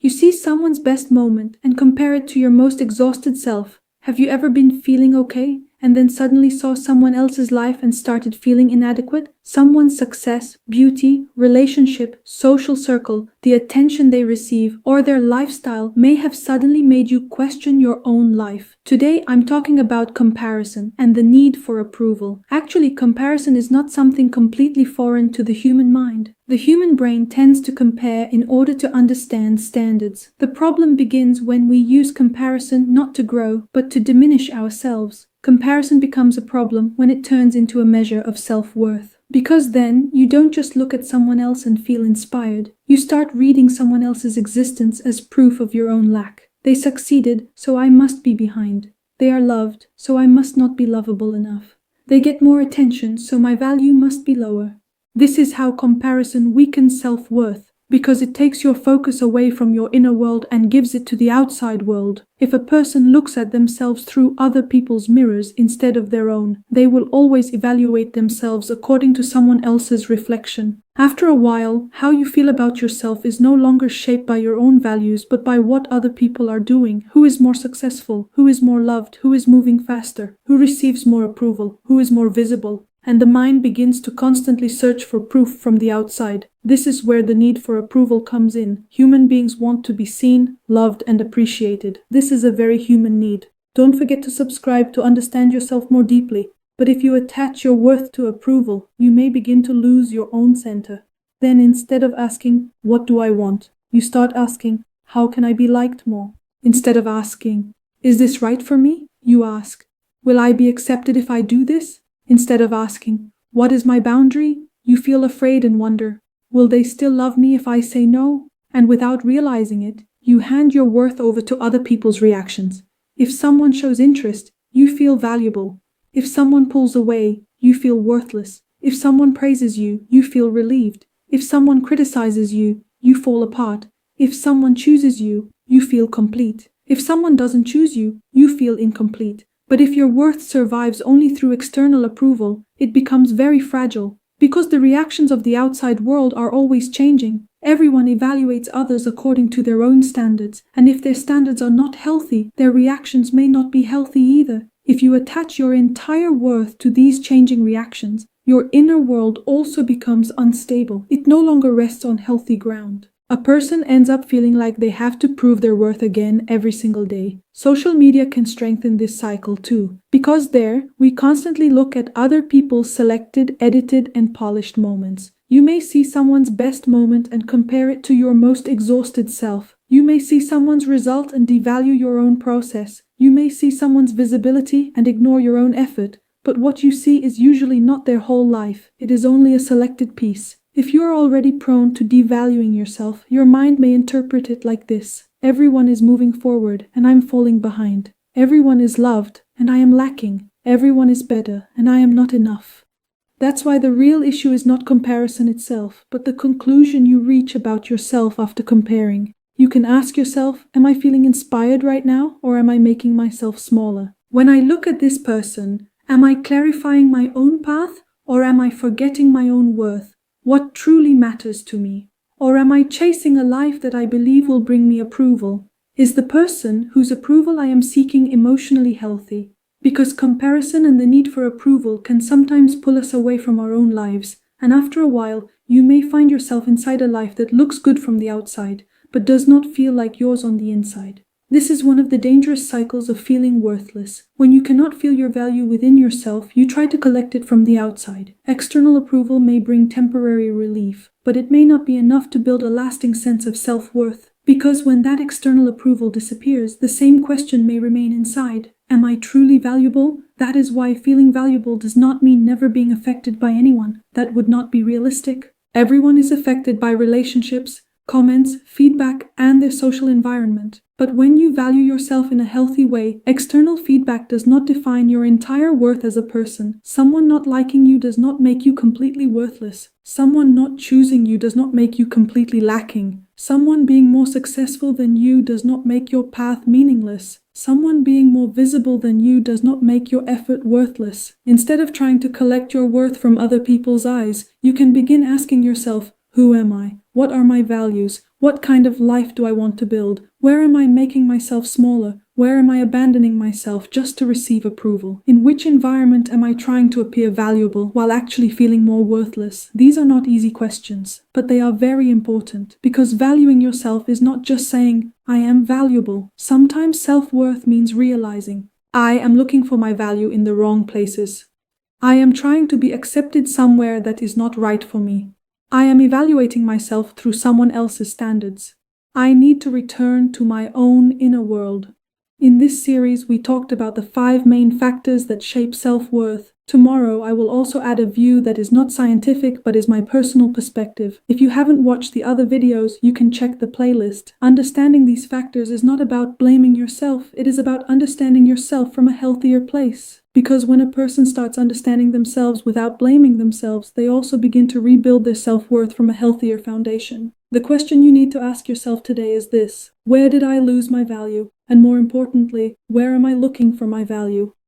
You see someone's best moment and compare it to your most exhausted self. Have you ever been feeling okay and then suddenly saw someone else's life and started feeling inadequate? Someone's success, beauty, relationship, social circle, the attention they receive, or their lifestyle may have suddenly made you question your own life. Today, I'm talking about comparison and the need for approval. Actually, comparison is not something completely foreign to the human mind. The human brain tends to compare in order to understand standards. The problem begins when we use comparison not to grow, but to diminish ourselves. Comparison becomes a problem when it turns into a measure of self-worth. Because then, you don't just look at someone else and feel inspired. You start reading someone else's existence as proof of your own lack. They succeeded, so I must be behind. They are loved, so I must not be lovable enough. They get more attention, so my value must be lower. This is how comparison weakens self-worth, because it takes your focus away from your inner world and gives it to the outside world. If a person looks at themselves through other people's mirrors instead of their own, they will always evaluate themselves according to someone else's reflection. After a while, how you feel about yourself is no longer shaped by your own values, but by what other people are doing. Who is more successful? Who is more loved? Who is moving faster? Who receives more approval? Who is more visible? And the mind begins to constantly search for proof from the outside. This is where the need for approval comes in. Human beings want to be seen, loved, and appreciated. This is a very human need. Don't forget to subscribe to understand yourself more deeply. But if you attach your worth to approval, you may begin to lose your own center. Then instead of asking, "What do I want?" you start asking, "How can I be liked more?" Instead of asking, "Is this right for me?" you ask, "Will I be accepted if I do this?" Instead of asking, "What is my boundary?" you feel afraid and wonder, "Will they still love me if I say no?" And without realizing it, you hand your worth over to other people's reactions. If someone shows interest, you feel valuable. If someone pulls away, you feel worthless. If someone praises you, you feel relieved. If someone criticizes you, you fall apart. If someone chooses you, you feel complete. If someone doesn't choose you, you feel incomplete. But if your worth survives only through external approval, it becomes very fragile. Because the reactions of the outside world are always changing. Everyone evaluates others according to their own standards, and if their standards are not healthy, their reactions may not be healthy either. If you attach your entire worth to these changing reactions, your inner world also becomes unstable. It no longer rests on healthy ground. A person ends up feeling like they have to prove their worth again every single day. Social media can strengthen this cycle too, because there, we constantly look at other people's selected, edited, and polished moments. You may see someone's best moment and compare it to your most exhausted self. You may see someone's result and devalue your own process. You may see someone's visibility and ignore your own effort. But what you see is usually not their whole life. It is only a selected piece. If you are already prone to devaluing yourself, your mind may interpret it like this: everyone is moving forward and I'm falling behind. Everyone is loved and I am lacking. Everyone is better and I am not enough. That's why the real issue is not comparison itself, but the conclusion you reach about yourself after comparing. You can ask yourself, am I feeling inspired right now, or am I making myself smaller? When I look at this person, am I clarifying my own path, or am I forgetting my own worth? What truly matters to me? Or am I chasing a life that I believe will bring me approval? Is the person whose approval I am seeking emotionally healthy? Because comparison and the need for approval can sometimes pull us away from our own lives, and after a while, you may find yourself inside a life that looks good from the outside, but does not feel like yours on the inside. This is one of the dangerous cycles of feeling worthless. When you cannot feel your value within yourself, you try to collect it from the outside. External approval may bring temporary relief, but it may not be enough to build a lasting sense of self-worth. Because when that external approval disappears, the same question may remain inside. Am I truly valuable? That is why feeling valuable does not mean never being affected by anyone. That would not be realistic. Everyone is affected by relationships, comments, feedback, and their social environment. But when you value yourself in a healthy way, external feedback does not define your entire worth as a person. Someone not liking you does not make you completely worthless. Someone not choosing you does not make you completely lacking. Someone being more successful than you does not make your path meaningless. Someone being more visible than you does not make your effort worthless. Instead of trying to collect your worth from other people's eyes, you can begin asking yourself, who am I? What are my values? What kind of life do I want to build? Where am I making myself smaller? Where am I abandoning myself just to receive approval? In which environment am I trying to appear valuable while actually feeling more worthless? These are not easy questions, but they are very important because valuing yourself is not just saying, I am valuable. Sometimes self-worth means realizing, I am looking for my value in the wrong places. I am trying to be accepted somewhere that is not right for me. I am evaluating myself through someone else's standards. I need to return to my own inner world. In this series, we talked about the 5 main factors that shape self-worth. Tomorrow, I will also add a view that is not scientific but is my personal perspective. If you haven't watched the other videos, you can check the playlist. Understanding these factors is not about blaming yourself, it is about understanding yourself from a healthier place. Because when a person starts understanding themselves without blaming themselves, they also begin to rebuild their self-worth from a healthier foundation. The question you need to ask yourself today is this: where did I lose my value? And more importantly, where am I looking for my value?